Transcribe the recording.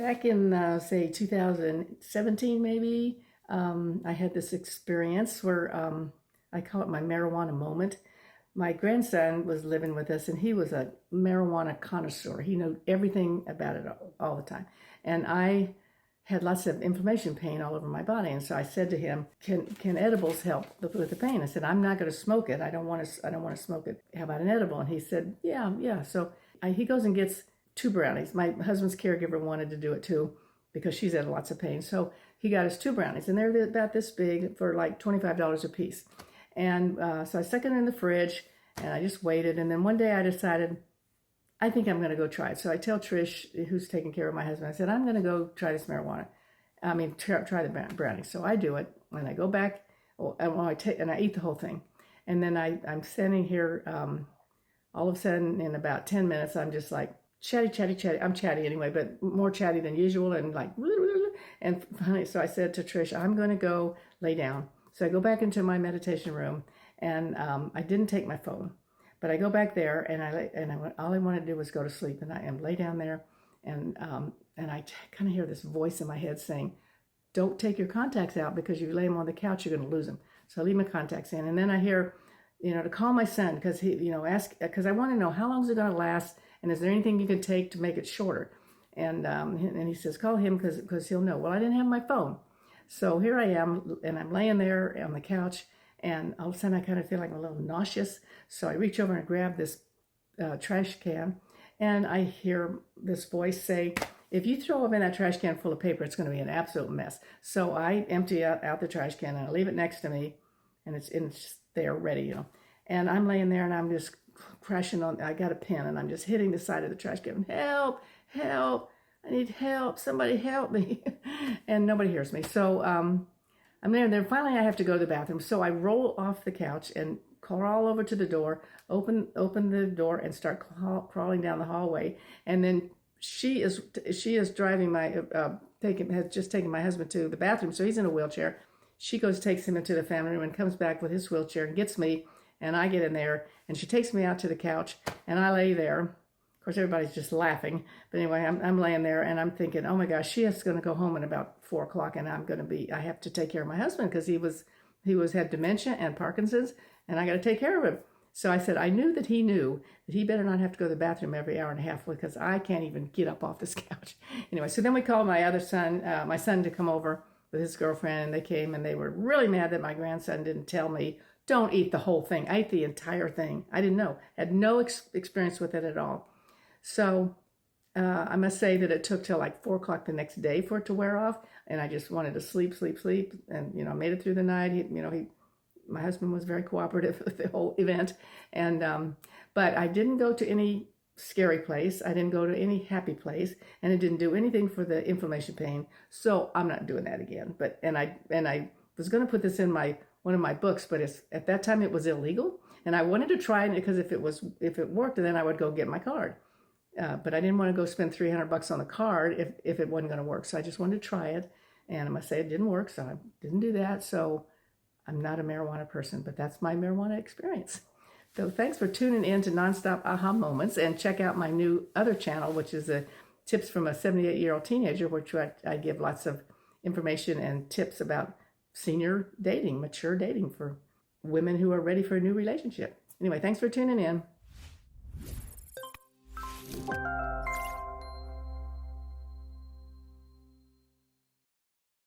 Back in, say, 2017, maybe, I had this experience where I call it my marijuana moment. My grandson was living with us, and he was a marijuana connoisseur. He knew everything about it all the time. And I had lots of inflammation pain all over my body. And so I said to him, can edibles help with the pain? I said, I'm not going to smoke it. I don't want to smoke it. How about an edible? And he said, yeah. So he goes and gets 2 brownies. My husband's caregiver wanted to do it too because she's had lots of pain. So he got us 2 brownies, and they're about this big for like $25 a piece. And so I stuck it in the fridge, and I just waited. And then one day I decided, I think I'm going to go try it. So I tell Trish, who's taking care of my husband, I said, I'm going to go try this marijuana. Try the brownie. So I do it, and I go back, and I eat the whole thing. And then I'm standing here, all of a sudden, in about 10 minutes, I'm just like, chatty. I'm chatty anyway, but more chatty than usual, and like, and finally, so I said to Trish, I'm going to go lay down. So I go back into my meditation room, and I didn't take my phone. But I go back there, and all I wanted to do was go to sleep, and I lay down there, and I kind of hear this voice in my head saying, "Don't take your contacts out, because if you lay them on the couch, you're going to lose them." So I leave my contacts in, and then I hear, to call my son, because ask, because I want to know how long is it going to last, and is there anything you can take to make it shorter? And he says, call him because he'll know. Well, I didn't have my phone, so here I am, and I'm laying there on the couch. And all of a sudden, I kind of feel like a little nauseous. So I reach over and grab this trash can, and I hear this voice say, if you throw up in that trash can full of paper, it's going to be an absolute mess. So I empty out the trash can, and I leave it next to me, and it's there ready, And I'm laying there, and I'm just crashing on. I got a pen, and I'm just hitting the side of the trash can. Help! I need help. Somebody help me. And nobody hears me. So I'm there, and then finally I have to go to the bathroom. So I roll off the couch and crawl over to the door, open the door, and start crawling down the hallway. And then she is driving has just taken my husband to the bathroom, so he's in a wheelchair. She goes, takes him into the family room, and comes back with his wheelchair and gets me, and I get in there, and she takes me out to the couch, and I lay there. Of course, everybody's just laughing. But anyway, I'm laying there, and I'm thinking, oh my gosh, she is going to go home at about 4 o'clock, and I have to take care of my husband, because he had dementia and Parkinson's, and I got to take care of him. So I said, I knew that he better not have to go to the bathroom every hour and a half, because I can't even get up off this couch. Anyway, so then we called my other son, my son, to come over with his girlfriend, and they came, and they were really mad that my grandson didn't tell me, don't eat the whole thing. I ate the entire thing. I didn't know. Had no experience with it at all. So I must say that it took till like 4 o'clock the next day for it to wear off, and I just wanted to sleep, and I made it through the night. My husband was very cooperative with the whole event, and but I didn't go to any scary place. I didn't go to any happy place, and it didn't do anything for the inflammation pain. So I'm not doing that again. But I was going to put this in one of my books, but at that time it was illegal, and I wanted to try it because if it worked, then I would go get my card. But I didn't want to go spend $300 on the card if it wasn't going to work. So I just wanted to try it. And I must say it didn't work, so I didn't do that. So I'm not a marijuana person, but that's my marijuana experience. So thanks for tuning in to Nonstop Aha Moments. And check out my new other channel, which is Tips from a 78-year-old Teenager, which I give lots of information and tips about senior dating, mature dating for women who are ready for a new relationship. Anyway, thanks for tuning in.